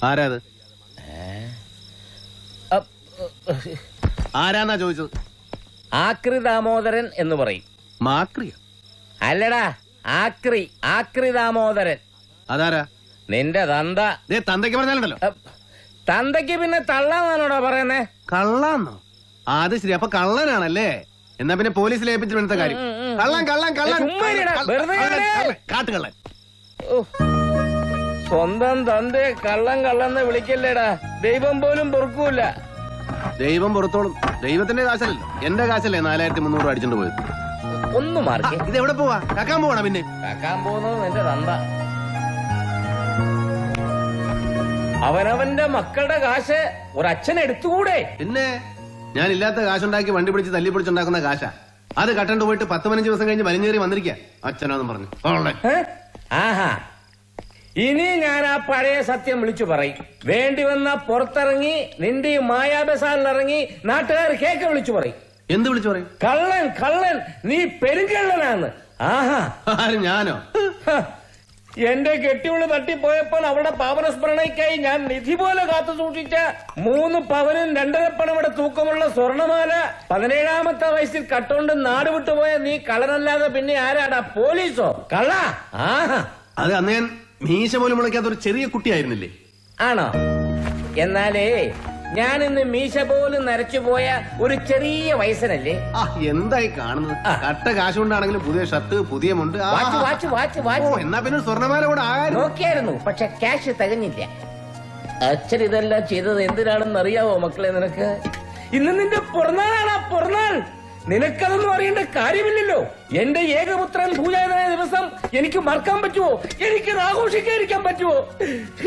ആരാത്? ആരാന്നാ ചോദിച്ചത്? ആക്രി ദാമോദരൻ എന്ന് പറയും. മാക്രിയ? അല്ലടാ, ആക്രി ദാമോദരൻ. അതാരാ? നിന്റെ തന്ത. തന്തയ്ക്ക് പറഞ്ഞാലുണ്ടല്ലോ. തന്തയ്ക്ക് പിന്നെ തള്ളാന്നാണോടാ പറയുന്നേ? കള്ളാന്നോ? അത് ശരി, അപ്പൊ കള്ളനാണല്ലേ? എന്നാ പിന്നെ പോലീസിൽ ഏൽപ്പിച്ചിട്ട് വേണ്ട കാര്യം. കാട്ടുകള്ളൻ. സ്വന്തം തന്റെ കള്ളന്ന് വിളിക്കല്ലേടാ. ദൈവം പോലും പൊറുക്കൂല. ദൈവം പുറത്തോളും. ദൈവത്തിന്റെ കാശല്ലല്ലോ, എന്റെ കാശല്ലേ 4300 അടിച്ചോണ്ട് പോയത്. ഒന്ന് മാറി. ഇത് എവിടെ പോവാ? കാക്കാൻ പോവാണ? പിന്നെ കാക്കാൻ പോകുന്നത് നിന്റെ തന്ത. അവനവന്റെ മക്കളുടെ കാശ് ഒരച്ഛൻ എടുത്തുകൂടെ? പിന്നെ ഞാൻ ഇല്ലാത്ത കാശുണ്ടാക്കി വണ്ടി പിടിച്ച് തല്ലി പിടിച്ചുണ്ടാക്കുന്ന കാശാ. അത് കട്ടണ്ട് പോയിട്ട് 10-15 ദിവസം കഴിഞ്ഞ് വലിഞ്ഞേറി വന്നിരിക്കുക അച്ഛനാന്നും പറഞ്ഞു. ആഹാ, ഇനി ഞാൻ ആ പഴയ സത്യം വിളിച്ചു പറയും. വേണ്ടി വന്ന പുറത്തിറങ്ങി നിന്റെ മായാബസാറിലിറങ്ങി നാട്ടുകാർ കേക്ക് വിളിച്ചു പറയും. എന്ത് വിളിച്ചു പറയും? കള്ളൻ, നീ പെരുങ്കള്ളനാന്ന്. ആഹാ, ആര്? ഞാനോ? എന്റെ കെട്ടിയോള് തട്ടിപ്പോയപ്പോൾ അവിടെ പാവനസ്മരണയ്ക്കായി ഞാൻ നിധി പോലെ കാത്തു സൂക്ഷിച്ച 3 പവനും 2.5 പണവിടെ തൂക്കമുള്ള സ്വർണമാല 17ാമത്തെ വയസ്സിൽ കട്ടോണ്ട് നാട് വിട്ടുപോയ നീ കള്ളനല്ലാതെ പിന്നെ ആരാടാ? പോലീസോ? കള്ള? ആഹാ, അത് അന്ന് ഞാൻ മീശ പോലും മുളയ്ക്കാത്ത ഒരു ചെറിയ കുട്ടിയായിരുന്നില്ലേ? ആണോ? എന്നാലേ ഞാൻ ഇന്ന് മീശ പോലും നരച്ചുപോയ ഒരു ചെറിയ വയസ്സനല്ലേ? എന്തായി കാണുന്നത്? കട്ട കാശ് കൊണ്ടാണെങ്കിലും പുതിയ ഷർട്ട്, പുതിയ മുണ്ട്. എന്നാ പിന്നെ സ്വർണ്ണമാല കൂടെ നോക്കിയായിരുന്നു, പക്ഷെ ക്യാഷ് തികഞ്ഞില്ല. അച്ഛൻ ഇതെല്ലാം ചെയ്തത് എന്തിനാണെന്ന് അറിയാവോ മക്കളെ നിനക്ക്? ഇന്ന് നിന്റെ പിറന്നാളാണ്. പിറന്നാൾ നിനക്കതൊന്നും അറിയേണ്ട കാര്യമില്ലല്ലോ. എന്റെ ഏകപുത്രൻ പൂജാതനായ ദിവസം എനിക്ക് മറക്കാൻ പറ്റുമോ? എനിക്കത് ആഘോഷിക്കാതിരിക്കാൻ പറ്റുമോ?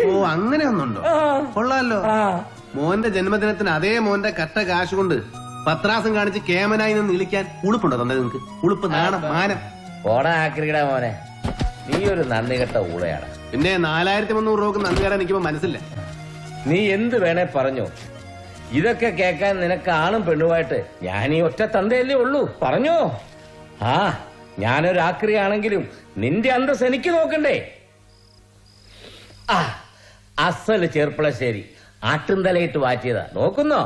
ഓ, അങ്ങനെ ഒന്നുണ്ടോ? കൊള്ളാലോ. മോന്റെ ജന്മദിനത്തിന് അതേ മോന്റെ കട്ട കാശ് കൊണ്ട് പത്രാസം കാണിച്ച് കേമനായി നിന്ന് വിളിക്കാൻ ഉളുപ്പുണ്ടോ തന്നെ നിങ്ങക്ക്? ഉളുപ്പ്, നാണം, മാനം. ഓടാ ആക്രിയുടെ മോനെ, നീ ഒരു നന്ദി കെട്ട ഊളയാണ്. പിന്നെ 4300 രൂപക്ക് നന്ദി കയറാൻ എനിക്കിപ്പോ മനസ്സില്ല. നീ എന്ത് വേണേ പറഞ്ഞോ. ഇതൊക്കെ കേൾക്കാൻ നിനക്ക് ആണും പെണ്ണുമായിട്ട് ഞാൻ ഈ ഒറ്റ തന്തയല്ലേ ഉള്ളൂ. പറഞ്ഞോ. ഞാനൊരു ആക്രിയാണെങ്കിലും നിന്റെ അന്തസ് എനിക്ക് നോക്കണ്ടേ? അസല് ചെർപ്പളശ്ശേരി ആട്ടുംതലയിട്ട് വാറ്റിയതാ. നോക്കുന്നോ?